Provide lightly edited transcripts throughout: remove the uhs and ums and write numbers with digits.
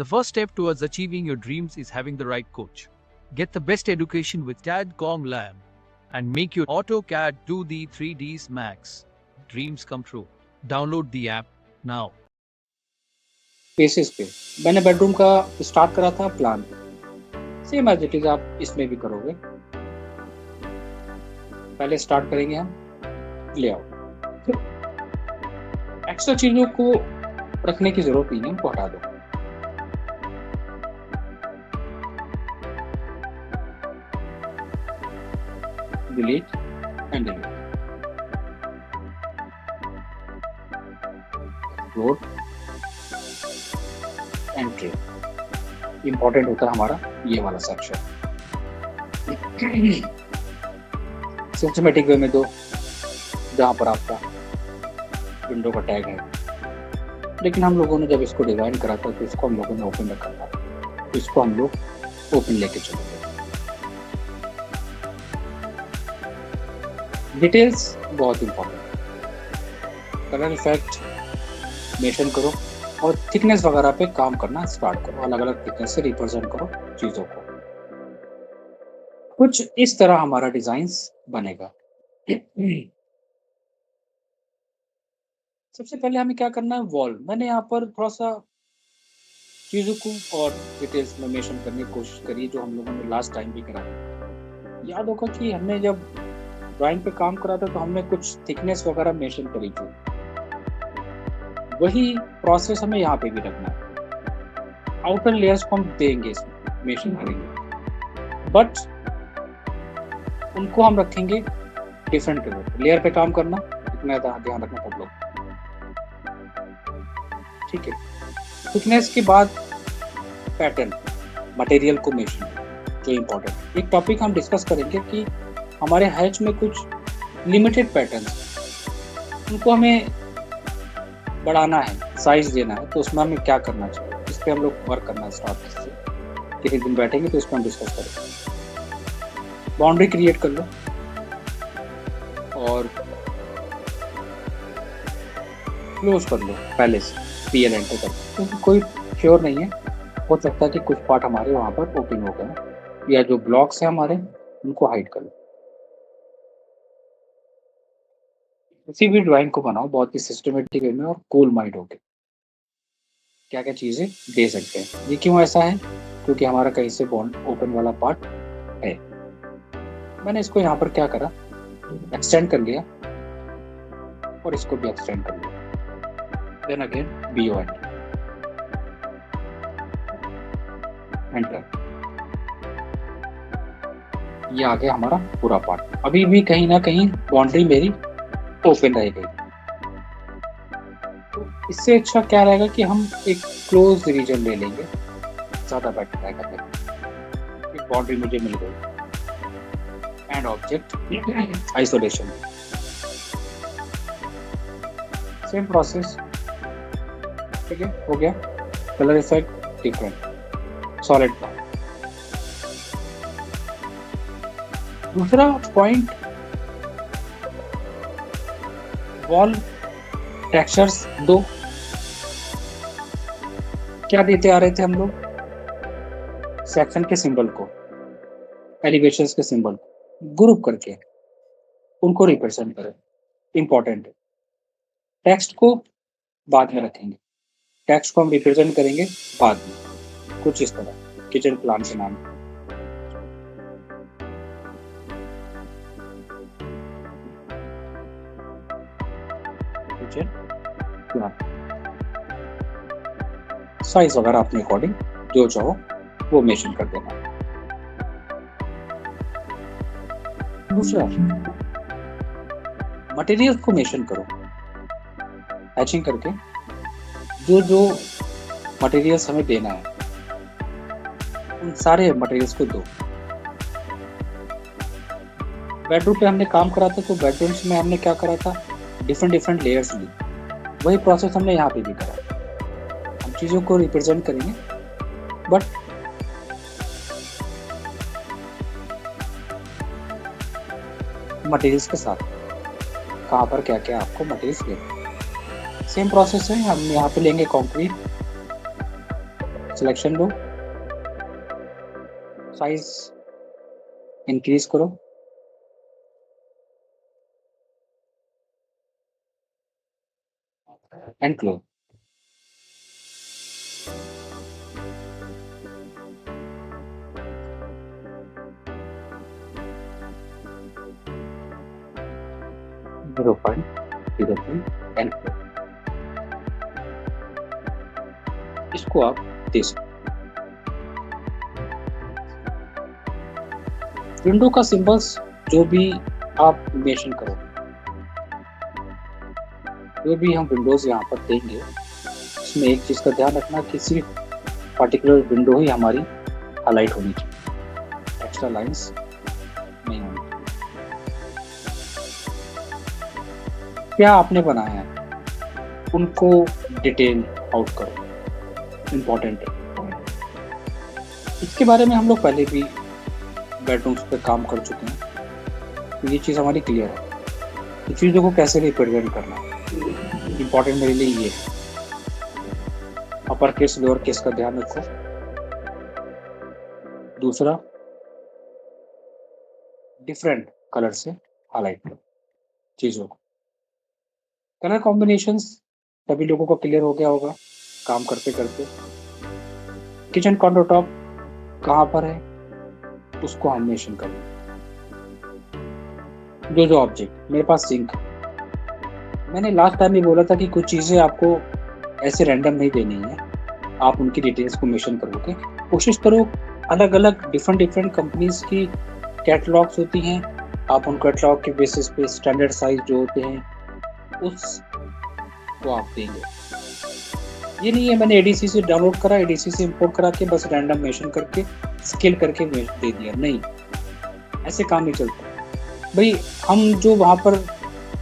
The first step towards achieving your dreams is having the right coach. Get the best education with TADCOM Lab and make your AutoCAD 2D 3Ds Max dreams come true. Download the app now. Basis पे मैंने bedroom का start करा था plan, same as it is आप इसमें भी करोगे। पहले स्टार्ट करेंगे हम लेआउट। एक्स्ट्रा चीजों को रखने की जरूरत नहीं है, उनको हटा दो। Delete and delete. Load entry important होता है हमारा ये वाला सेक्शन। सिस्टमेटिक वे में दो, जहां पर आपका विंडो का टैग है। लेकिन हम लोगों ने जब इसको डिजाइन करा था तो इसको हम लोगों ने ओपन रखा था, तो इसको हम लोग ओपन लेके चलेंगे। डिटेल्स बहुत इंपॉर्टेंट। कलर इफेक्ट मेंशन करो और थिकनेस वगैरह पे काम करना स्टार्ट करो। अलग अलग थिकनेस से रिप्रेजेंट करो चीजों को। कुछ इस तरह हमारा डिजाइन बनेगा। सबसे पहले हमें क्या करना है, वॉल। मैंने यहाँ पर थोड़ा सा चीजों को और डिटेल्स में मेंशन करने की कोशिश करी, जो हम लोगों ने लास्ट टाइम भी करा। याद होगा कि हमने जब ड्राइंग पे काम करा था तो हमने कुछ थिकनेस वगैरह मेंशन करी थी। वही प्रोसेस हमें यहाँ पे भी रखना है। आउटर लेयर्स को हम देंगे, इसमें मेंशन करेंगे, बट उनको हम रखेंगे डिफरेंट कलर। लेयर पे काम करना, इतना ध्यान रखना सब लोग, ठीक है। थिकनेस के बाद पैटर्न, मटेरियल को मेंशन, जो इम्पोर्टेंट। एक टॉपिक हम डिस्कस करेंगे कि हमारे हैच में कुछ लिमिटेड पैटर्न्स, उनको हमें बढ़ाना है, साइज देना है, तो उसमें हमें क्या करना चाहिए, इस पर हम लोग वर्क करना स्टार्ट करेंगे। किसी दिन बैठेंगे तो इस पर हम डिस्कस करेंगे। बाउंड्री क्रिएट कर लो और क्लोज कर लो पहले से, PL एंटर कर लो, क्योंकि कोई श्योर नहीं है, हो सकता है कि कुछ पार्ट हमारे वहाँ पर ओपन हो गए, या जो ब्लॉक्स हैं हमारे उनको हाइड कर लो। किसी भी ड्राइंग को बनाओ बहुत ही सिस्टमेटिक वे में और कूल माइंड होके क्या क्या चीजें दे सकते हैं। ये क्यों ऐसा है, क्योंकि हमारा कहीं से बॉन्ड ओपन वाला पार्ट है। मैंने इसको यहाँ पर क्या करा, एक्सटेंड कर लिया और इसको भी एक्सटेंड कर लिया। Then again BO enter. ये आ गया हमारा पूरा पार्ट। अभी भी कहीं ना कहीं बाउंड्री मेरी ओपन रह गई। तो इससे अच्छा क्या रहेगा कि हम एक क्लोज रीजन ले लेंगे, ज्यादा बेटर रहेगा। एक बाउंड्री मुझे मिल गई। And object isolation, same process, ठीक है, हो गया। Colour effect different, solid part. दूसरा पॉइंट, वॉल टेक्सचर्स दो। क्या देते आ रहे थे हम लोग, सेक्शन के सिंबल को, एलिवेशंस के सिंबल को ग्रुप करके उनको रिप्रेजेंट करें, इंपॉर्टेंट है। टेक्स्ट को बाद में रखेंगे, टेक्स्ट को हम रिप्रेजेंट करेंगे बाद में, कुछ इस तरह किचन प्लान के नाम। साइज वगैरह अपने अकॉर्डिंग जो चाहो वो मेंशन कर देना। दूसरा, मटेरियल को मेंशन करो, हैचिंग करके जो जो मटेरियल्स हमें देना है उन सारे मटेरियल्स को दो। बेडरूम पे हमने काम करा था तो बेडरूम्स में हमने क्या करा था, डिफरेंट लेयर्स ली। वही प्रोसेस हमने यहाँ पे भी करा। हम चीज़ों को रिप्रेजेंट करेंगे, बट मटेरियल्स के साथ, कहाँ पर क्या क्या आपको मटेरियल्स लेना। सेम प्रोसेस है, हम यहाँ पे लेंगे कंक्रीट, सिलेक्शन लो, साइज इंक्रीज करो, and close. Zero point zero three and close. इसको आप दे सकते। विंडो का सिंबल्स जो भी आप मेंशन करो, जो भी हम विंडोज यहाँ पर देंगे, इसमें एक चीज़ का ध्यान रखना कि सिर्फ पर्टिकुलर विंडो ही हमारी हाईलाइट होनी चाहिए, एक्स्ट्रा लाइंस नहीं होनी चाहिए। क्या आपने बनाया है उनको डिटेल आउट करो, इम्पोर्टेंट है। इसके बारे में हम लोग पहले भी बेडरूम्स पे काम कर चुके हैं, तो ये चीज़ हमारी क्लियर है। ये चीज़ों को कैसे रिप्रेजेंट करना इम्पोर्टेंट मेरे लिए ये है। अपर केस लोअर केस का ध्यान रखो। दूसरा, डिफरेंट कलर से हाईलाइट करो चीज़ों को। कलर कॉम्बिनेशंस सभी लोगों को क्लियर हो गया होगा काम करते करते। किचन काउंटर टॉप कहाँ पर है उसको हम मेंशन करें। जो ऑब्जेक्ट मेरे पास सिंक, मैंने लास्ट टाइम ही बोला था कि कुछ चीज़ें आपको ऐसे रैंडम नहीं देनी है, आप उनकी डिटेल्स को मेंशन करोगे। कोशिश करो अलग अलग डिफरेंट कंपनीज की कैटलॉग्स होती हैं, आप उन कैटलॉग के बेसिस पे स्टैंडर्ड साइज जो होते हैं उस को आप देंगे। ये नहीं है मैंने एडीसी से डाउनलोड करा, एडीसी से इंपोर्ट करा के बस रैंडम मेंशन करके स्केल करके दे दिया, नहीं, ऐसे काम नहीं चलता भाई। हम जो वहाँ पर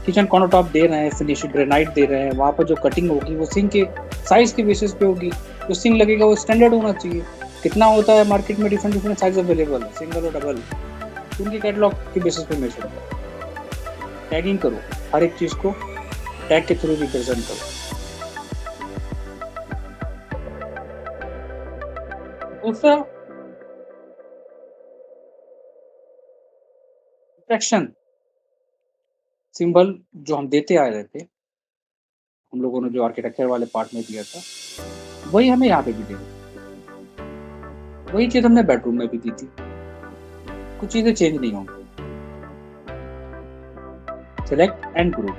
किचन काउंटर टॉप दे रहे हैं, फिनिश ग्रेनाइट दे रहे हैं, वहाँ पर जो कटिंग होगी वो सिंक के साइज के बेसिस पे होगी। जो सिंक लगेगा वो स्टैंडर्ड होना चाहिए। कितना होता है मार्केट में डिफरेंट साइज अवेलेबल, सिंगल और डबल, उनके कैटलॉग के बेसिस पे मेंशन करो। टैगिंग करो, हर एक चीज़ को टैग के थ्रू रिप्रेजेंट करो। दूसरा, इंस्ट्रक्शन सिंबल जो हम देते आ रहे थे, हम लोगों ने जो आर्किटेक्चर वाले पार्ट में दिया था, वही हमें यहाँ पे भी देना। वही चीज़ हमने बेडरूम में भी दी थी, कुछ चीज़ें चेंज नहीं होंगी। Select and group,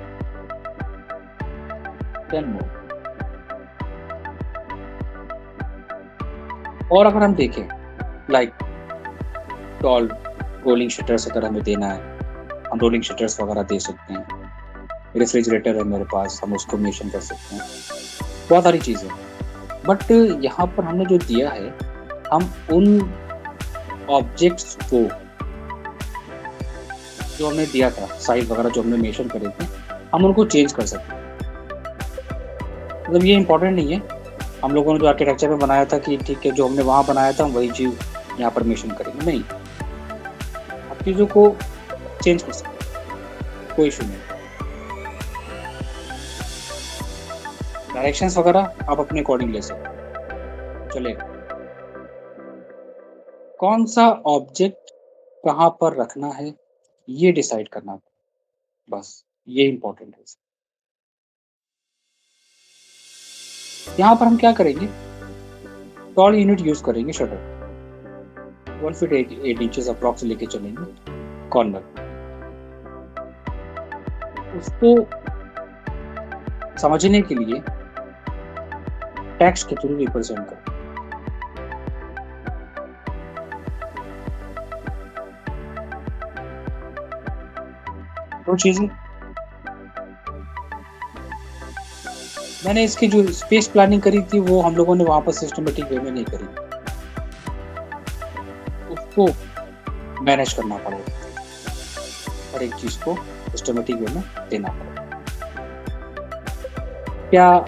then move. और अगर हम देखें लाइक टॉल रोलिंग शटर्स अगर हमें देना है, हम रोलिंग शटर्स वगैरह दे सकते हैं। रेफ्रिजरेटर है मेरे पास, हम उसको मेंशन कर सकते हैं। बहुत सारी चीज़ें, बट यहाँ पर हमने जो दिया है, हम उन ऑब्जेक्ट्स को जो हमने दिया था, साइज वगैरह जो हमने मेंशन करे थे, हम उनको चेंज कर सकते हैं। मतलब ये इंपॉर्टेंट नहीं है हम लोगों ने जो आर्किटेक्चर में बनाया था कि ठीक है जो हमने वहाँ बनाया था हम वही चीज़ यहाँ पर मेंशन करेंगे, नहीं, आप चीज़ों को चेंज कर सकते हैं, कोई इशू नहीं। डायरेक्शंस वगैरह आप अपने अकॉर्डिंग ले सकते हैं, चलेगा। कौन सा ऑब्जेक्ट कहाँ पर रखना है ये डिसाइड करना, बस ये इंपॉर्टेंट है। यहाँ पर हम क्या करेंगे, टॉल यूनिट यूज करेंगे, शटर 1 फीट 8 इंचेस अप्रॉक्स लेके चलेंगे कॉर्नर, उसको समझने के लिए टेक्स्ट के थ्रू रिप्रेजेंट करें। दो चीजें, मैंने इसकी जो स्पेस प्लानिंग करी थी वो हम लोगों ने वहां पर सिस्टमेटिक वे में नहीं करी, उसको मैनेज करना पड़ेगा, हर एक चीज को सिस्टमेटिक वे में देना पड़ेगा। क्या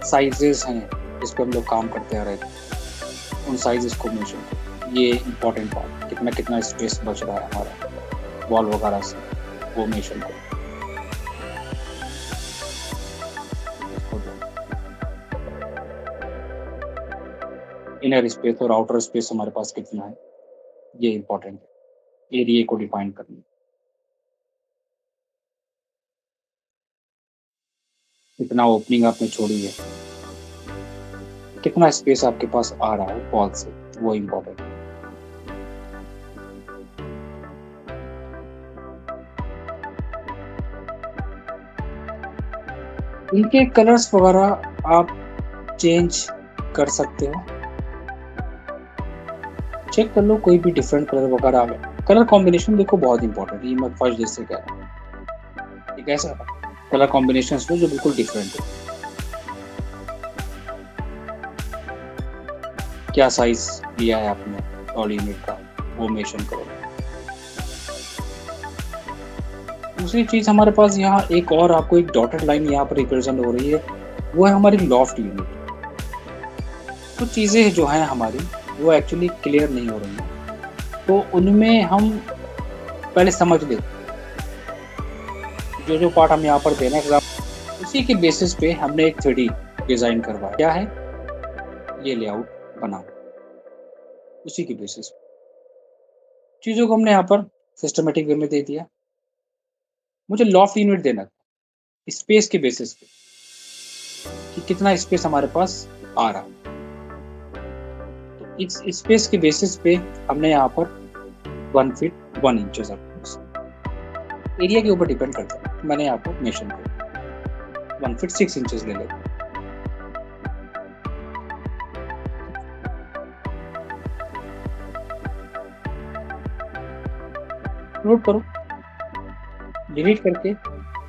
साइजेस हैं जिस पर हम लोग काम करते आ रहे थे, उन साइजेस को मेंशन करें, ये इंपॉर्टेंट बात, कितना स्पेस बच रहा है हमारा वॉल वगैरह से, वो मेंशन करें। इनर स्पेस और आउटर स्पेस हमारे पास कितना है, ये इम्पोर्टेंट है एरिया को डिफाइन करना। कितना ओपनिंग आपने छोड़ी है, कितना स्पेस आपके पास आ रहा है वॉल से, वो इम्पोर्टेंट है। इनके कलर्स वगैरह आप चेंज कर सकते हो, चेक कर लो कोई भी डिफरेंट कलर वगैरह आ गया। कलर कॉम्बिनेशन देखो बहुत इंपॉर्टेंट है, ये मैं फर्स्ट जैसे कह रहा हूँ, एक ऐसा कलर कॉम्बिनेशन लो जो बिल्कुल डिफरेंट हो। क्या साइज लिया है आपने ऑल यूनिट का, वो मेंशन करो। दूसरी चीज हमारे पास यहाँ एक और आपको एक डॉटेड लाइन यहाँ पर रिप्रेजेंट हो रही है, वो है हमारी लॉफ्ट यूनिट। कुछ चीजें जो हैं हमारी वो एक्चुअली क्लियर नहीं हो रही हैं, तो उनमें हम पहले समझ लेते जो पार्ट हम यहाँ पर देना एग्जाम, उसी के बेसिस पे हमने एक 3D डिजाइन करवाया। क्या है ये लेआउट बनाओ, उसी के बेसिस पे चीज़ों को हमने यहाँ पर सिस्टमेटिक वे में दे दिया। मुझे लॉफ्ट यूनिट देना था स्पेस के बेसिस पे कि कितना स्पेस हमारे पास आ रहा है, तो इस स्पेस के बेसिस पे हमने यहाँ पर 1 फीट 1 इंचेस एरिया के ऊपर डिपेंड करता है। मैंने यहाँ पर मेंशन किया 1 फीट 6 इंचेस ले लेते। नोट करो, डिलीट करके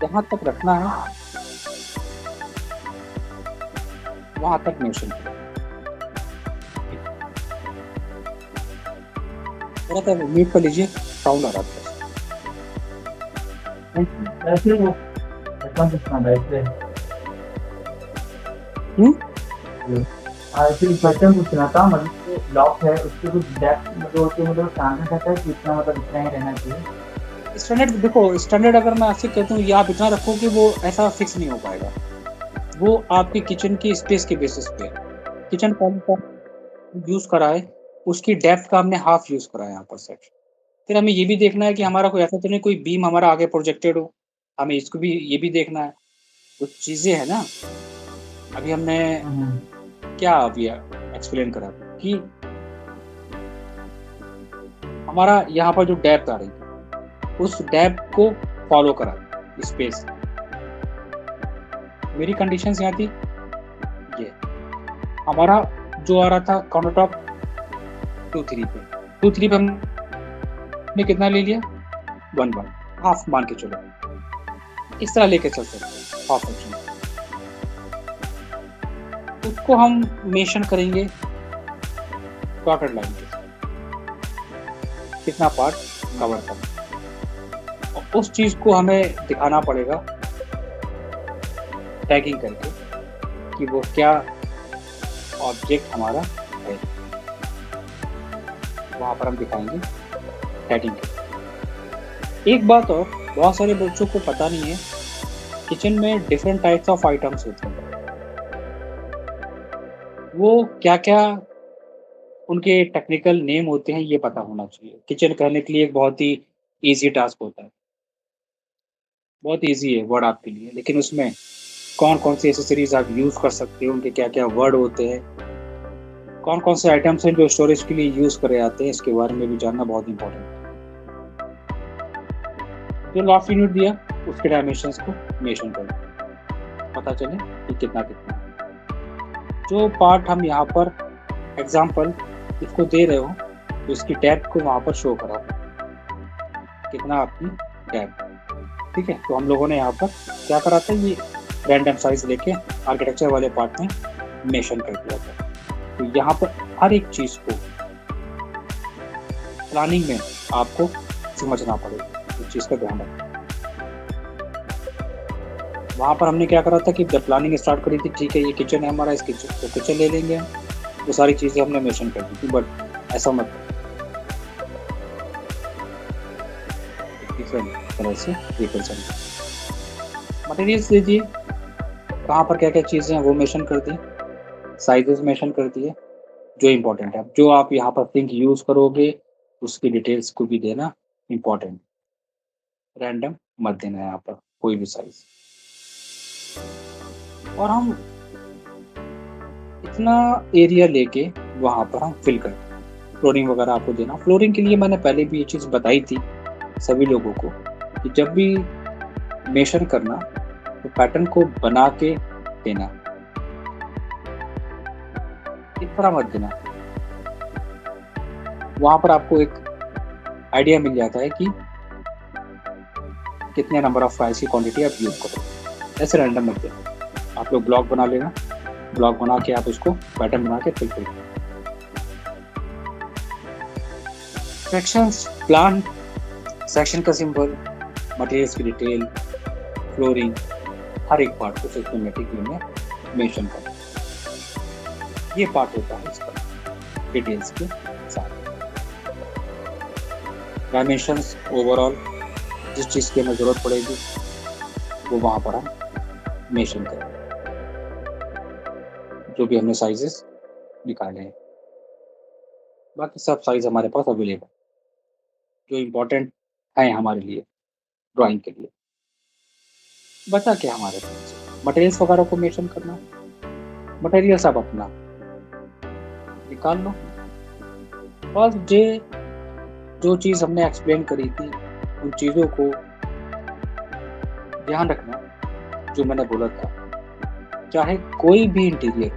जहां तक रखना है वहां तक मेंशन करो। थोड़ा सा म्यूट कर लीजिए, साउंड आ रहा था। ऐसे वो क्वेश्चन पूछना था, मतलब लॉक है उसके कुछ डेप्थ जो होती है, मतलब स्टैंडर्ड रहता है कि इतना, मतलब इतना ही रहना चाहिए। स्टैंडर्ड देखो, स्टैंडर्ड अगर मैं आपसे कहता हूँ ये आप इतना रखो कि वो ऐसा फिक्स नहीं हो पाएगा, वो आपके किचन की स्पेस के बेसिस पे। किचन कौन सा यूज करा है उसकी डेप्थ का हमने हाफ यूज करा है यहाँ पर सेक्शन। फिर हमें ये भी देखना है कि हमारा कोई ऐसा तो नहीं कोई बीम हमारा आगे प्रोजेक्टेड हो, हमें इसको भी ये भी देखना है। कुछ चीजें है ना, अभी हमने क्या अभी एक्सप्लेन करा कि हमारा यहाँ पर जो डेप्थ आ रही है उस डेप्थ को फॉलो करा स्पेस। मेरी कंडीशंस यहाँ थी ये, हमारा जो आ रहा था काउंटर टॉप 2-3 पे 2-3 पे हमने कितना ले लिया 1-1 हाफ मान के चलो, इस तरह लेके चल सकते हैं हाफ सेक्शन। उसको हम मेंशन करेंगे डॉटेड लाइन के कितना पार्ट कवर करना, और उस चीज को हमें दिखाना पड़ेगा टैगिंग करके कि वो क्या ऑब्जेक्ट हमारा है, वहां पर हम दिखाएंगे टैगिंग करके। एक बात और बहुत सारे बच्चों को पता नहीं है, किचन में डिफरेंट टाइप्स ऑफ आइटम्स होते हैं, वो क्या क्या उनके टेक्निकल नेम होते हैं ये पता होना चाहिए। किचन कहने के लिए एक बहुत ही इजी टास्क होता है, बहुत इजी है वर्ड आपके लिए, लेकिन उसमें कौन कौन सी एसेसरीज आप यूज कर सकते हो, उनके क्या क्या वर्ड होते हैं, कौन कौन से आइटम्स हैं जो स्टोरेज के लिए यूज करे जाते हैं, इसके बारे में भी जानना बहुत इंपॉर्टेंट है। जो लॉफ्ट यूनिट दिया उसके डायमेंशंस को मेंशन करो, पता चले कि कितना कितना। जो पार्ट हम यहाँ पर एग्जांपल इसको दे रहे हो तो इसकी डेप्थ को वहाँ पर शो करा कितना आपकी डेप्थ, ठीक है। तो हम लोगों ने यहाँ पर क्या करा था, ये रैंडम साइज लेके आर्किटेक्चर वाले पार्ट में मेंशन कर दिया था। तो यहाँ पर हर एक चीज को प्लानिंग में आपको समझना पड़ेगा, इस चीज का ध्यान रखना। वहाँ पर हमने क्या करा था कि जब प्लानिंग स्टार्ट करी थी, ठीक है ये किचन है हमारा, इस किचन तो किचन ले लेंगे हम, वो सारी चीजें हमने मेंशन कर दी थी, बट ऐसा मत डिफरेंट तरह से रिप्रेजेंट। मटेरियल्स दीजिए, कहाँ पर क्या क्या चीजें हैं वो मेंशन कर दी, साइजेस मेंशन कर दिए, जो इम्पोर्टेंट है। जो आप यहाँ पर थिंक यूज़ करोगे उसकी डिटेल्स को भी देना इम्पोर्टेंट, रैंडम मत देना यहाँ पर कोई भी साइज़। और हम इतना एरिया लेके वहाँ पर हम फिल करते हैं। फ्लोरिंग वगैरह आपको देना। फ्लोरिंग के लिए मैंने पहले भी ये चीज़ बताई थी सभी लोगों को कि जब भी मेजर करना तो पैटर्न को बना के देना, इस तरह मत देना। वहाँ पर आपको एक आइडिया मिल जाता है कि कितने नंबर ऑफ फ्राइज की क्वांटिटी आप यूज़ करो। ऐसे रैंडम मत देना। आप लोग ब्लॉक बना लेना, ब्लॉक बना के आप उसको पैटर्न बना के फिल करो। सेक्शंस, प्लान, सेक्शन का सिंबल, मटेरियल्स की डिटेल, फ्लोरिंग, हर एक पार्ट को सिस्टमेटिक वे में मेंशन करें। ये पार्ट होता है इसका डिटेल्स के साथ। डायमेंशंस, ओवरऑल जिस चीज़ की हमें ज़रूरत पड़ेगी वो वहाँ पर हम मेंशन करें, जो भी हमने साइजेस निकाले हैं। बाकी सब साइज हमारे पास अवेलेबल जो इम्पोर्टेंट हैं हमारे लिए ड्राइंग के लिए। बचा क्या हमारे पास? मटेरियल्स वगैरह को मेंशन करना। मटेरियल्स आप अपना निकाल लो। बस जो चीज़ हमने एक्सप्लेन करी थी उन चीज़ों को ध्यान रखना जो मैंने बोला था। चाहे कोई भी इंटीरियर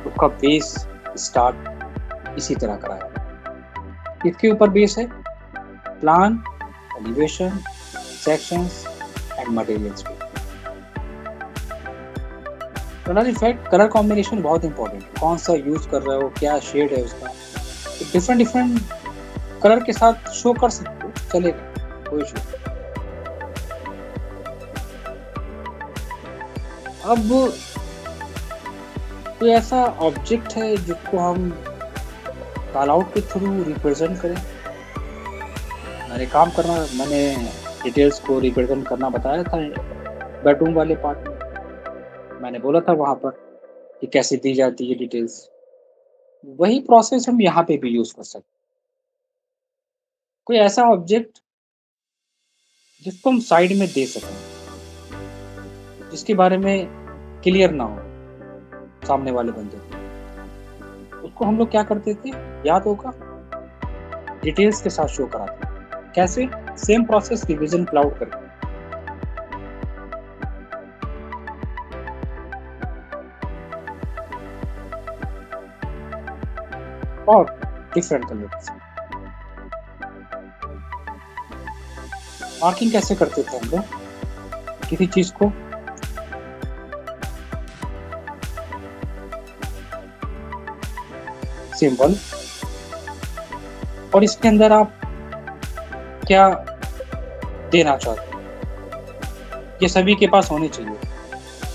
उसका बेस स्टार्ट इसी तरह कराया। इसके ऊपर बेस है plan, elevation, sections and materials. Colour effect, colour combination बहुत इंपॉर्टेंट है। कौन सा यूज कर रहे हो, क्या शेड है उसका, तो डिफरेंट कलर के साथ शो कर सकते हो, चलेगा, कोई इशू। अब कोई ऐसा ऑब्जेक्ट है जिसको हम कॉल आउट के थ्रू रिप्रेजेंट करें। मैंने डिटेल्स को रिप्रेजेंट करना बताया था बेडरूम वाले पार्ट में। मैंने बोला था वहाँ पर कि कैसे दी जाती है डिटेल्स। वही प्रोसेस हम यहाँ पे भी यूज कर सकते। कोई ऐसा ऑब्जेक्ट जिसको हम साइड में दे सकें, जिसके बारे में क्लियर ना हो सामने वाले बंदे को, उसको हम लोग क्या करते थे, याद होगा, डिटेल्स के साथ शो कराते। कैसे? सेम प्रोसेस रिवीजन क्लाउड करके। और डिफरेंट कलर्स। मार्किंग कैसे करते थे हम लोग किसी चीज को? सिंबल, और इसके अंदर आप क्या देना चाहते हैं ये सभी के पास होने चाहिए।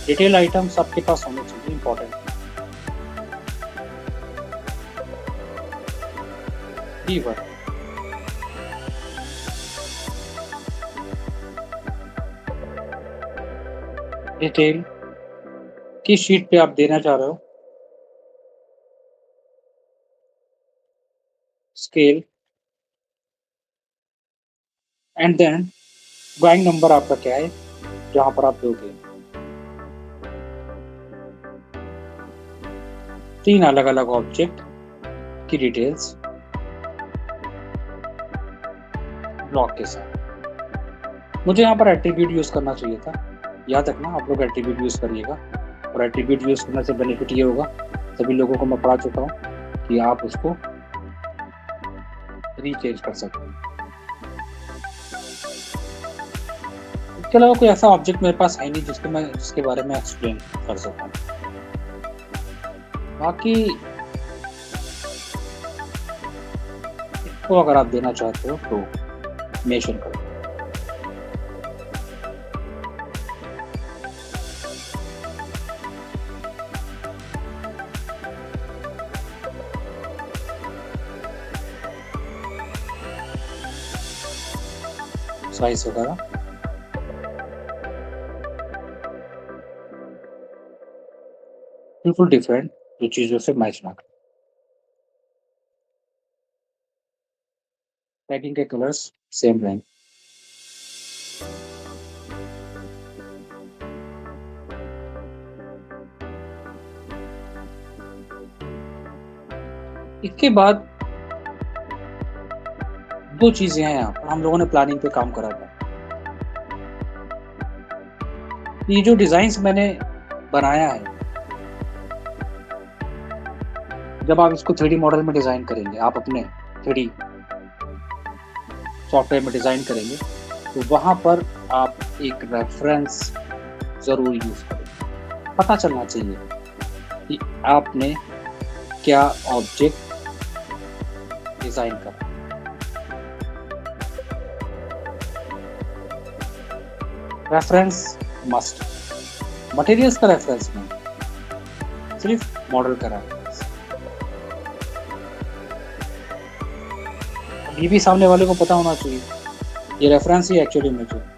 डिटेल आइटम सबके पास होने चाहिए, इंपॉर्टेंट। कीवर्ड, डिटेल किस शीट पे आप देना चाह रहे हो, scale, and then drawing number आपका क्या है जहां पर आप दोगे। 3 अलग अलग ऑब्जेक्ट की डिटेल्स ब्लॉक के साथ। मुझे यहाँ पर एट्रीब्यूट यूज करना चाहिए था। याद रखना, आप लोग एट्रीब्यूट यूज करिएगा, और एट्रीब्यूट यूज करने से बेनिफिट ये होगा, सभी लोगों को मैं पढ़ा चुका हूँ कि आप उसको रीचेंज कर सकते हैं। इसके अलावा कोई ऐसा ऑब्जेक्ट मेरे पास है नहीं जिसके बारे में एक्सप्लेन कर सकूं। बाकी इसको अगर आप देना चाहते हो तो मेंशन करो। साइज वगैरह बिल्कुल डिफरेंट जो चीज़ों से मैच ना करे। टैगिंग के कलर्स सेम रहेंगे। इसके बाद 2 चीज़ें हैं यहाँ पर, हम लोगों ने प्लानिंग पे काम करा था। ये जो डिज़ाइन्स मैंने बनाया है, जब आप इसको 3D मॉडल में डिज़ाइन करेंगे, आप अपने 3D सॉफ्टवेयर में डिज़ाइन करेंगे, तो वहाँ पर आप एक रेफ़रेंस ज़रूर यूज़ करें। पता चलना चाहिए कि आपने क्या ऑब्जेक्ट डिज़ाइन करा। रेफ़रेंस मस्ट, मटेरियल्स का रेफ़रेंस नहीं, सिर्फ मॉडल का रेफ़रेंस। ये भी सामने वाले को पता होना चाहिए, ये रेफ़रेंस ही एक्चुअली इमेज है।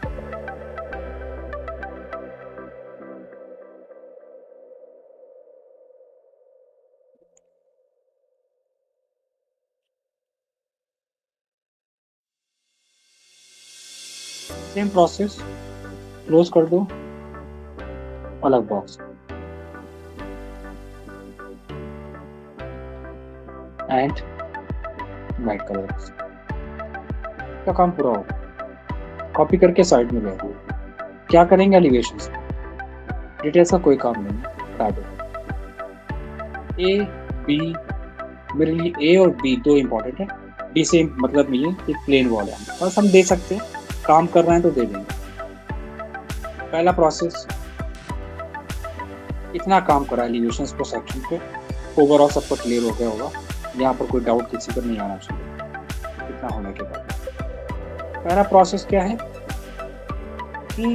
सेम प्रोसेस, क्लोज कर दो, अलग बॉक्स एंड वाइट कलर का काम पूरा होगा। कॉपी करके साइड में ले दो। क्या करेंगे एलिवेशंस, डिटेल्स का कोई काम नहीं है, हटा दो। ए बी, मेरे लिए ए और बी 2 इंपॉर्टेंट है। बी से मतलब नहीं है कि प्लेन वॉल है, बस हम दे सकते हैं, काम कर रहे हैं तो दे देंगे। पहला प्रोसेस, इतना काम करा एलिवेशंस को सेक्शन पे, ओवरऑल सबको क्लियर हो गया होगा। यहाँ पर कोई डाउट किसी पर नहीं आना चाहिए। इतना होने के बाद पहला प्रोसेस क्या है कि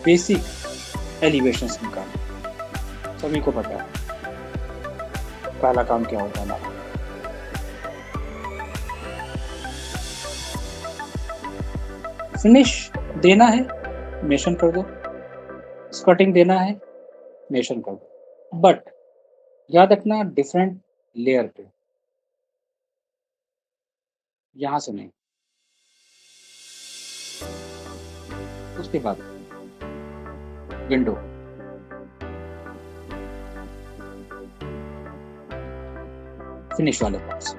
बेसिक एलिवेशंस निकालना, सभी को पता है पहला काम क्या होता है हमारा। फिनिश देना है, मेंशन कर दो। स्कर्टिंग देना है, मेंशन कर दो। बट याद रखना डिफरेंट लेयर पे, यहां से नहीं। उसके बाद विंडो, फिनिश वाले पास।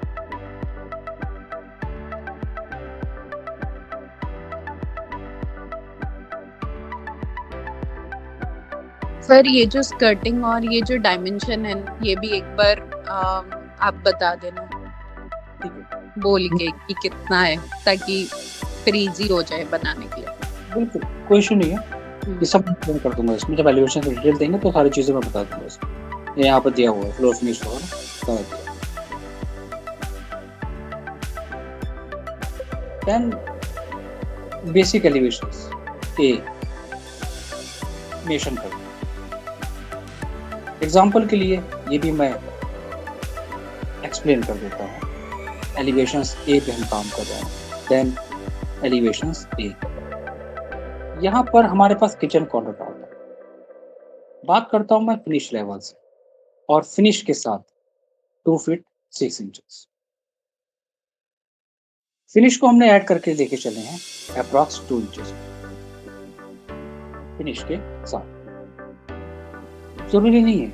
सर ये जो स्कर्टिंग और ये जो डायमेंशन है ये भी एक बार आप बता देना, ठीक है, बोल के कि कितना है, ताकि फिर इजी हो जाए बनाने के लिए। बिल्कुल कोई इशू नहीं है। ये सब मैं कर दूंगा इसमें, जब एलिवेशन की डिटेल देंगे तो सारी चीजें मैं बता दूंगा इसमें। ये यहाँ पर दिया हुआ है, फ्लोर फिनिश होगा ना, सारा दिया। देन बेसिक एलिवेशंस ए मेंशन कर। एग्जाम्पल के लिए ये भी मैं एक्सप्लेन कर देता हूँ। एलिवेशंस ए पे हम काम कर रहे हैं। देन एलिवेशंस ए, यहाँ पर हमारे पास किचन कॉर्नर का होता है। बात करता हूँ मैं फिनिश लेवल से, और फिनिश के साथ 2 फीट 6 इंचेस फिनिश को हमने ऐड करके लेके चले हैं अप्रॉक्स 2 इंचेस फिनिश के साथ। जरूरी नहीं है,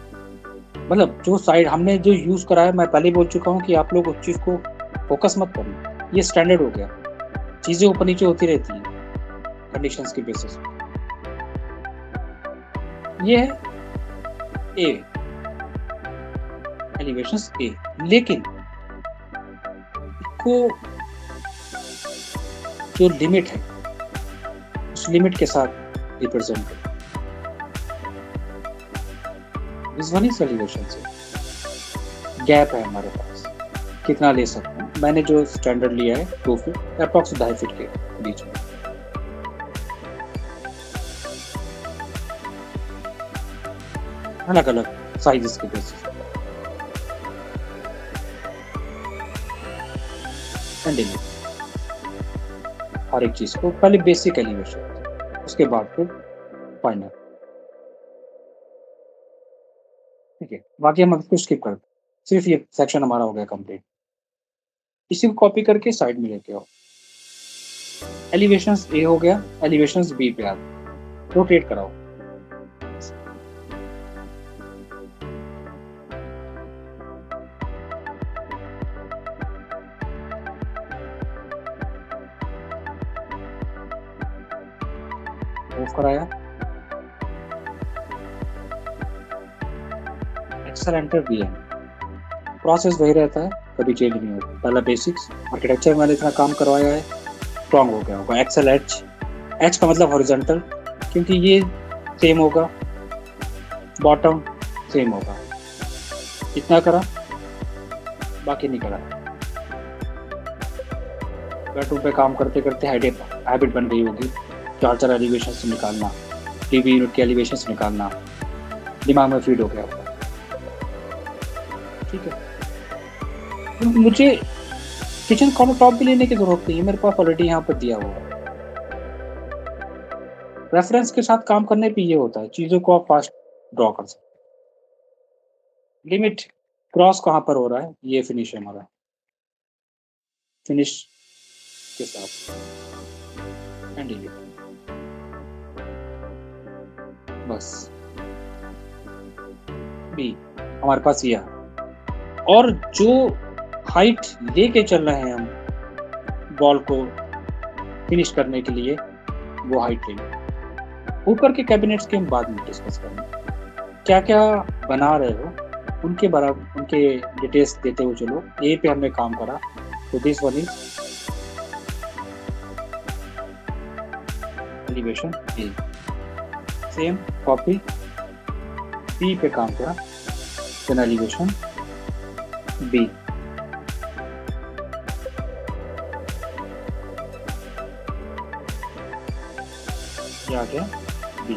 मतलब जो साइड हमने जो यूज करा है, मैं पहले बोल चुका हूँ कि आप लोग उस चीज को फोकस मत करें, ये स्टैंडर्ड हो गया। चीजें ऊपर नीचे होती रहती हैं कंडीशंस के बेसिस पे। ये है ए, एलिवेशंस ए, लेकिन इसको जो लिमिट है उस लिमिट के साथ रिप्रेजेंट करें। इस वन इज एलिवेशन से गैप है हमारे पास, कितना ले सकते हैं। मैंने जो स्टैंडर्ड लिया है 2 फीट, अप्रॉक्स 2.5 फीट के बीच में। अलग अलग साइजेस के बेसिस हर एक चीज को पहले बेसिक एलिवेशन, उसके बाद फिर फाइनल। ठीक है, बाकी हम इसको स्किप कर दें। सिर्फ ये सेक्शन हमारा हो गया कंप्लीट। इसी को कॉपी करके साइड में लेके आओ। एलिवेशंस ए हो गया, एलिवेशंस बी पे आप रोटेट कराओ। मूव कराया, एक्सेल एंटर दिया। प्रोसेस वही रहता है, कभी चेंज नहीं होता। पहला बेसिक्स आर्किटेक्चर मैंने इतना काम करवाया है, स्ट्रॉन्ग हो गया होगा। एक्सेल एच, एच का मतलब हॉरिजॉन्टल, क्योंकि ये सेम होगा, बॉटम सेम होगा। इतना करा, बाकी नहीं करा। वेटू पे काम करते करते हैबिट बन गई होगी, चार एलिवेशन से निकालना, टीवी यूनिट के एलिवेशन से निकालना, दिमाग में फीड हो गया होगा। ठीक है, तो मुझे किचन काउंटर टॉप भी लेने की जरूरत नहीं है, मेरे पास ऑलरेडी यहाँ पर दिया हुआ है। रेफरेंस के साथ काम करने पे ये होता है, चीज़ों को आप फास्ट ड्रॉ कर सकते। लिमिट क्रॉस कहाँ पर हो रहा है, ये फिनिश है हमारा, फिनिश के साथ एंड डिलीट, बस। बी हमारे पास ये है, और जो हाइट लेके चल रहे हैं हम बॉल को फिनिश करने के लिए, वो हाइट लेंगे। ऊपर के कैबिनेट्स के हम बाद में डिस्कस करेंगे, क्या क्या बना रहे हो उनके बराबर, उनके डिटेल्स देते हुए चलो। ए पे हमने काम करा, तो this one is elevation A, same copy. B पे काम करा, देन एलिवेशन बी। आ गया बी।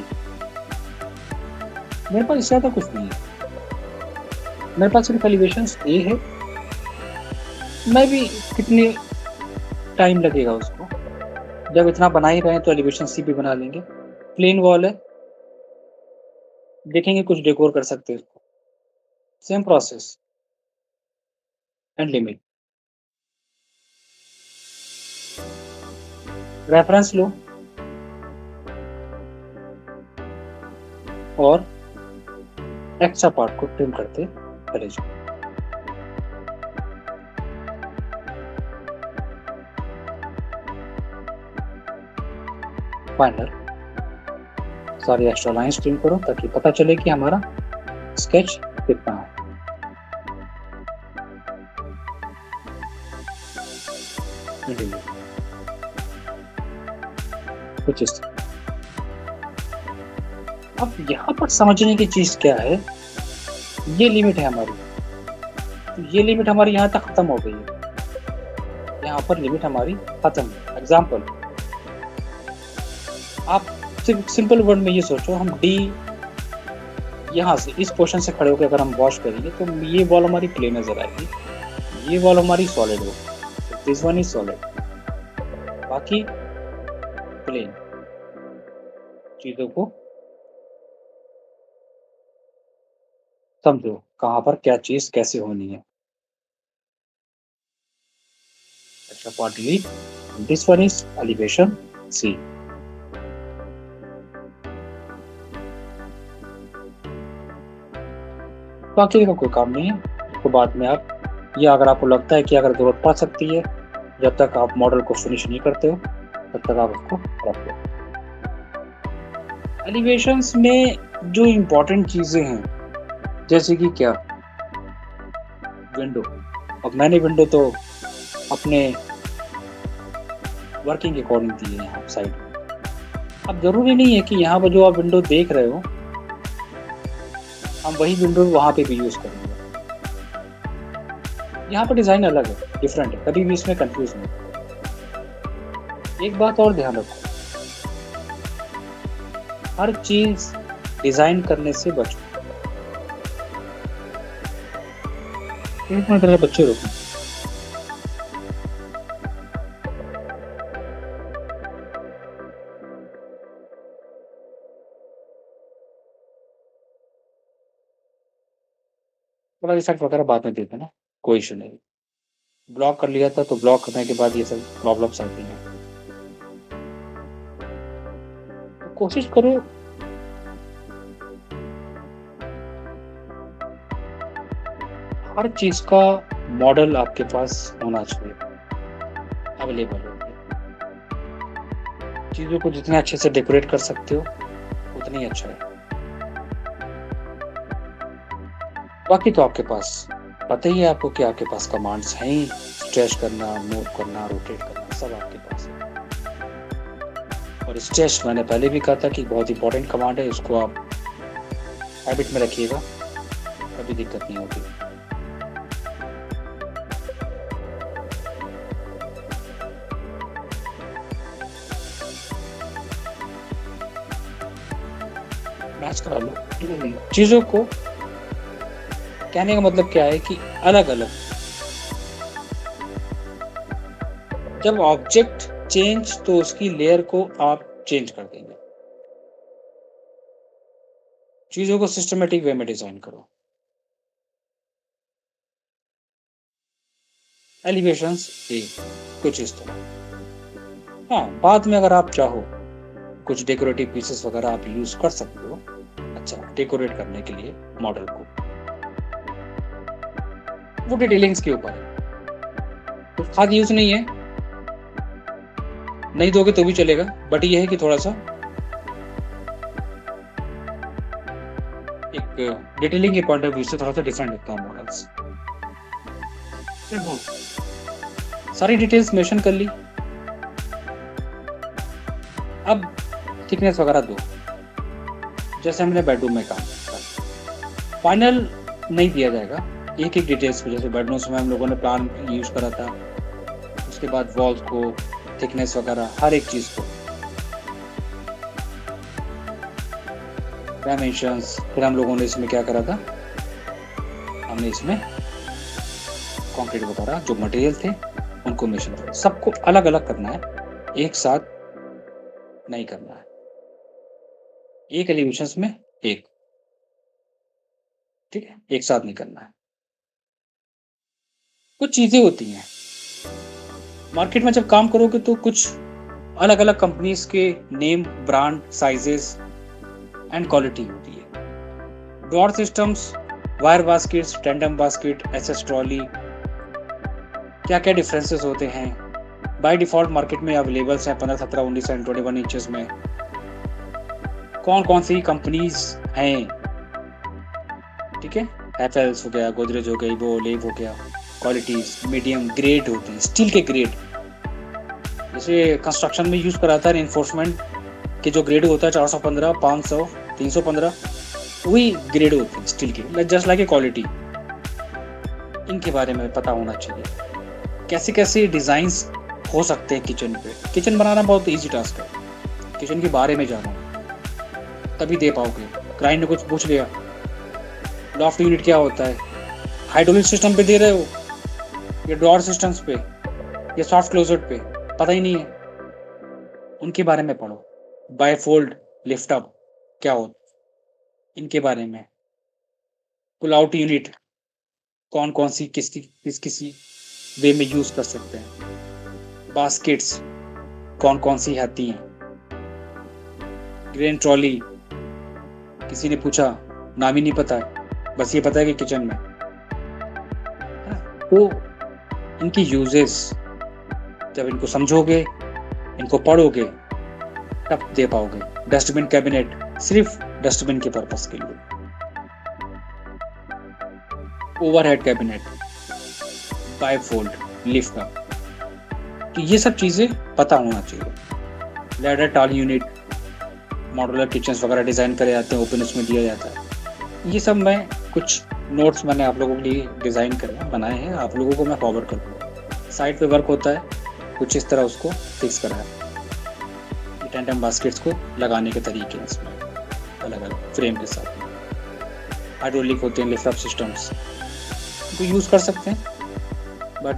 मेरे पास इससे ज्यादा कुछ नहीं है, मेरे पास सिर्फ एलिवेशंस ए है। मैं भी कितने टाइम लगेगा उसको, जब इतना बना ही रहे हैं तो एलिवेशन सी भी बना लेंगे। प्लेन वॉल है, देखेंगे कुछ डेकोर कर सकते हैं इसको। Same process and limit. Reference लो और एक्स्ट्रा पार्ट को ट्रिम करते चले जाओ। फाइनल सारी एक्स्ट्रा लाइंस ट्रिम करो ताकि पता चले कि हमारा स्केच कितना है। कुछ इस तरह। अब यहाँ पर समझने की चीज क्या है, ये लिमिट है हमारी, तो ये लिमिट हमारी यहाँ तक खत्म हो गई है, यहाँ पर लिमिट हमारी खत्म है। एग्जाम्पल, आप सिंपल वर्ड में ये सोचो, हम डी यहाँ से इस पोर्शन से खड़े होकर अगर हम वॉश करेंगे तो ये वॉल हमारी प्लेन नजर आएगी, ये वॉल हमारी सॉलिड होगी, दिस वन इज सॉलिड, बाकी प्लेन। चीजों को समझो कहाँ पर क्या चीज कैसे होनी है। अच्छा part delete, this one is elevation C. बाकी का कोई काम नहीं है, तो बाद में आप ये, अगर आपको लगता है कि अगर जरूरत पड़ सकती है, जब तक आप मॉडल को फिनिश नहीं करते हो तब तक आप उसको रख दो। एलिवेशंस में जो इम्पोर्टेंट चीजें हैं, जैसे कि क्या, विंडो। अब मैंने विंडो तो अपने वर्किंग के अकॉर्डिंग दी है यहाँ साइड। अब जरूरी नहीं है कि यहाँ पर जो आप विंडो देख रहे हो हम वही विंडो वहाँ पे भी यूज करेंगे। यहाँ पर डिजाइन अलग है, डिफरेंट है, कभी भी इसमें कंफ्यूज नहीं। एक बात और ध्यान रखो, हर चीज डिजाइन करने से बचो। एक मिनट बच्चे रुको। थोड़ा रिसेट वगैरह बाद में देते ना, कोई इशू नहीं। ब्लॉक कर लिया था तो ब्लॉक करने के बाद ये सब प्रॉब्लम्स आती हैं। तो कोशिश करो हर चीज का मॉडल आपके पास होना चाहिए, अवेलेबल हो। चीजों को जितने अच्छे से डेकोरेट कर सकते हो उतना ही अच्छा है। बाकी तो आपके पास पता ही है आपको कि आपके पास कमांड्स हैं ही, स्ट्रेच करना, मूव करना, रोटेट करना, सब आपके पास है। और स्ट्रेच मैंने पहले भी कहा था कि बहुत इंपॉर्टेंट कमांड है, इसको आप हैबिट में रखिएगा, कभी दिक्कत नहीं होगी। मैच करा लो चीजों को। कहने का मतलब क्या है कि अलग अलग जब ऑब्जेक्ट चेंज तो उसकी लेयर को आप चेंज कर देंगे। चीजों को सिस्टमेटिक वे में डिजाइन करो। एलिवेशंस कुछ इस तरह। हाँ, बाद में अगर आप चाहो कुछ डेकोरेटिव पीसेस वगैरह आप यूज कर सकते हो, अच्छा डेकोरेट करने के लिए मॉडल को। वो डिटेलिंग्स के ऊपर है, तो खास यूज नहीं है, नहीं दोगे तो भी चलेगा, बट ये है कि थोड़ा सा एक डिटेलिंग के पॉइंट ऑफ व्यू से थोड़ा सा डिफरेंट होता है मॉडल्स। सारी डिटेल्स मेंशन कर ली। अब थिकनेस वगैरह दो, जैसे हमने बेडरूम में काम किया। फाइनल नहीं दिया जाएगा, एक एक डिटेल्स को, जैसे बेडरूम्स में हम लोगों ने प्लान यूज करा था, उसके बाद वॉल्स को, थिकनेस वगैरह, हर एक चीज को, डायमेंशंस। फिर हम लोगों ने इसमें क्या करा था, हमने इसमें कंक्रीट वगैरह जो मटेरियल थे उनको मेंशन करा। सबको अलग अलग करना है, एक साथ नहीं करना है। एक एलिवेशंस में एक, ठीक है, एक साथ नहीं करना है। कुछ चीजें होती हैं मार्केट में जब काम करोगे तो कुछ अलग अलग कंपनीज के name, brand, sizes and quality होती है। Door systems, wire baskets, tandem basket, SS trolley, क्या क्या डिफरेंसेस होते हैं। बाय डिफॉल्ट मार्केट में अवेलेबल हैं 15, 17, 19 एंड 21 इंचेस में। कौन कौन सी कंपनीज हैं, ठीक है, एफएल्स हो गया, गोदरेज हो गई, वो लेव हो गया। क्वालिटीज मीडियम, ग्रेड होते हैं, स्टील के ग्रेड, जैसे कंस्ट्रक्शन में यूज कराता है रेनफोर्समेंट के जो ग्रेड होता है 415, 500, 315, वही ग्रेड होते हैं स्टील के, जस्ट लाइक ए क्वालिटी। इनके बारे में पता होना चाहिए। कैसे कैसे डिजाइन्स हो सकते हैं किचन पे। किचन बनाना बहुत इजी टास्क है, किचन के बारे में जानो तभी दे पाओगे। क्लाइंट ने कुछ पूछ लिया, लॉफ्ट यूनिट क्या होता है, हाइड्रोलिक सिस्टम पे दे रहे हो या ड्रॉअर सिस्टम्स पे या सॉफ्ट क्लोजेट पे, पता ही नहीं है, उनके बारे में पढ़ो। बायफोल्ड लिफ्ट अप क्या होता, इनके बारे में। पुल आउट यूनिट कौन कौन सी किसी वे में यूज कर सकते हैं। बास्केट्स कौन कौन सी आती हैं। ग्रेन ट्रॉली, किसी ने पूछा, नाम ही नहीं पता है, बस ये पता है कि किचन में। तो इनकी यूजेस जब इनको समझोगे, इनको पढ़ोगे, तब दे पाओगे। डस्टबिन कैबिनेट सिर्फ डस्टबिन के पर्पस के लिए। Overhead cabinet, bifold, lift up, तो ये सब चीजें पता होना चाहिए। Ladder tall unit, modular kitchens वगैरह डिजाइन करे जाते हैं, ओपन उसमें दिया जाता है। ये सब मैं कुछ नोट्स मैंने आप लोगों के लिए डिजाइन करे बनाए हैं, आप लोगों को मैं फॉरवर्ड कर दूँगा। साइड पे वर्क होता है कुछ इस तरह, उसको फिक्स करा है। टेंडम बास्केट्स को लगाने के तरीके हैं इसमें अलग अलग फ्रेम के साथ। हाइड्रोलिक होते हैं लिफ्ट अप सिस्टम्स, इनको यूज़ कर सकते हैं, बट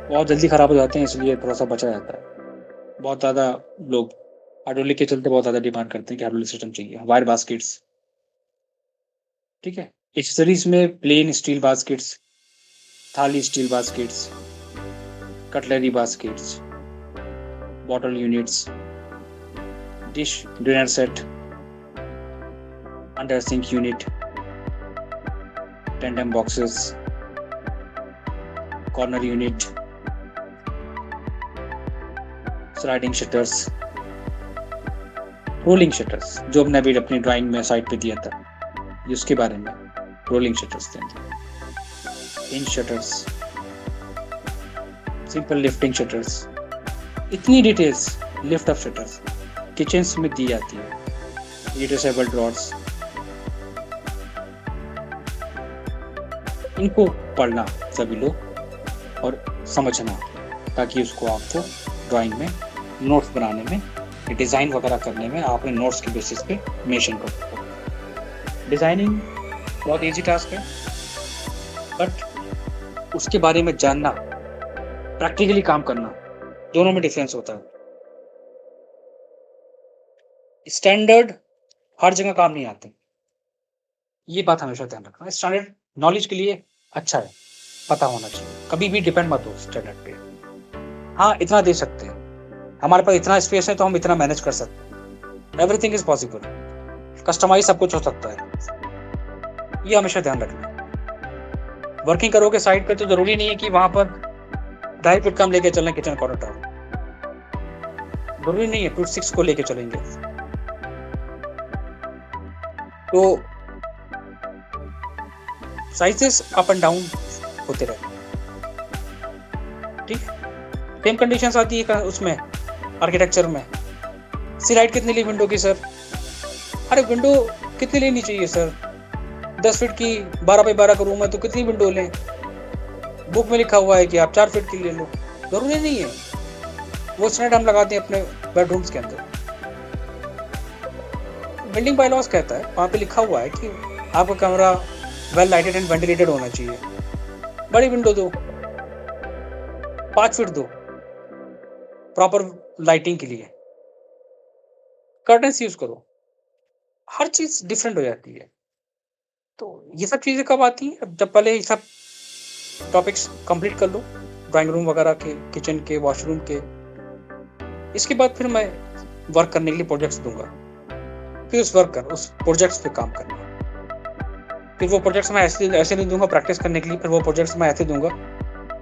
बहुत जल्दी ख़राब हो जाते हैं, इसलिए थोड़ा सा बचा जाता है। बहुत ज़्यादा लोग हाइड्रोलिक के चलते बहुत ज़्यादा डिमांड करते हैं कि हाइड्रोलिक सिस्टम चाहिए। वायर बास्केट्स, ठीक है, एक्सेसरीज में plain steel baskets, thali steel baskets, cutlery baskets, bottle units, dish dinner set, under sink unit, tandem boxes, corner unit, sliding shutters, rolling shutters, जो हमने अभी अपनी ड्राइंग में साइड पे दिया था, ये उसके बारे में रोलिंग शटर्स थे, hinge shutters, simple lifting shutters, इतनी details lift up shutters kitchens में दी जाती है, रिट्रेसेबल ड्रॉर्स, इनको पढ़ना सभी लोग और समझना, ताकि उसको आपको ड्राइंग में नोट्स बनाने में, डिज़ाइन वगैरह करने में आपने नोट्स के बेसिस पे मेंशन कर सकते। डिज़ाइनिंग बहुत इजी टास्क है, बट उसके बारे में जानना, प्रैक्टिकली काम करना, दोनों में डिफरेंस होता है। स्टैंडर्ड हर जगह काम नहीं आते, ये बात हमेशा ध्यान रखना। स्टैंडर्ड नॉलेज के लिए अच्छा है, पता होना चाहिए, कभी भी डिपेंड मत हो स्टैंडर्ड पे। हाँ, इतना दे सकते हैं, हमारे पास इतना स्पेस है तो हम इतना मैनेज कर सकते हैं, एवरीथिंग इज पॉसिबल, कस्टमाइज सब कुछ हो सकता है, ये हमेशा ध्यान रखना। वर्किंग करोगे साइड पे तो जरूरी नहीं है कि वहां पर 2.5 फीट कम लेके चलना किचन कॉर्नर टावर, जरूरी नहीं है 2.6 को लेके चलेंगे। तो साइजेस अप एंड डाउन होते रहते, ठीक है। सेम कंडीशंस आती है उसमें आर्किटेक्चर में, सी लाइट कितनी ली विंडो की सर, अरे विंडो कितनी लेनी चाहिए सर, 10 फीट की 12 बाई 12 का रूम है तो कितनी विंडो लें, बुक में लिखा हुआ है कि आप 4 फीट की ले लो, जरूरी नहीं है, वो स्टैंडर्ड हम लगाते हैं अपने बेडरूम्स के अंदर। बिल्डिंग बायलॉज कहता है, वहाँ पे लिखा हुआ है कि आपका कमरा वेल लाइटेड एंड वेंटिलेटेड होना चाहिए, बड़ी विंडो दो, 5 फीट दो प्रॉपर लाइटिंग के लिए, कर्टन्स यूज करो, हर चीज डिफरेंट हो जाती है। तो ये सब चीजें कब आती हैं, जब पहले ये सब टॉपिक्स कंप्लीट कर लो, ड्राइंग रूम वगैरह के, किचन के, वॉशरूम के। इसके बाद फिर मैं वर्क करने के लिए प्रोजेक्ट्स दूंगा, फिर उस प्रोजेक्ट्स पे काम करना। फिर वो प्रोजेक्ट्स मैं ऐसे नहीं दूंगा प्रैक्टिस करने के लिए, फिर वो प्रोजेक्ट्स मैं ऐसे दूंगा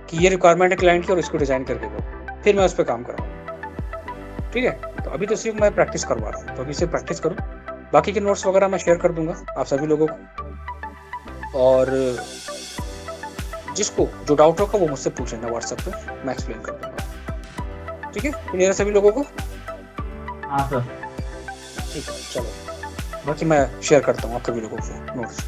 कि ये रिक्वायरमेंट है क्लाइंट की और इसको डिजाइन करके दो, फिर मैं उस पर काम कराऊँ, ठीक है। तो अभी तो सिर्फ मैं प्रैक्टिस करवा रहा हूँ, तो अभी से प्रैक्टिस करो, बाकी के नोट्स वगैरह मैं शेयर कर दूंगा आप सभी लोगों को, और जिसको जो डाउट होगा वो मुझसे पूछ लेना व्हाट्सएप पे, मैं एक्सप्लेन कर दूंगा, ठीक है। क्लियर है सभी लोगों को? हाँ सर। ठीक है, चलो, बाकी मैं शेयर करता हूँ आप सभी लोगों को नोट्स।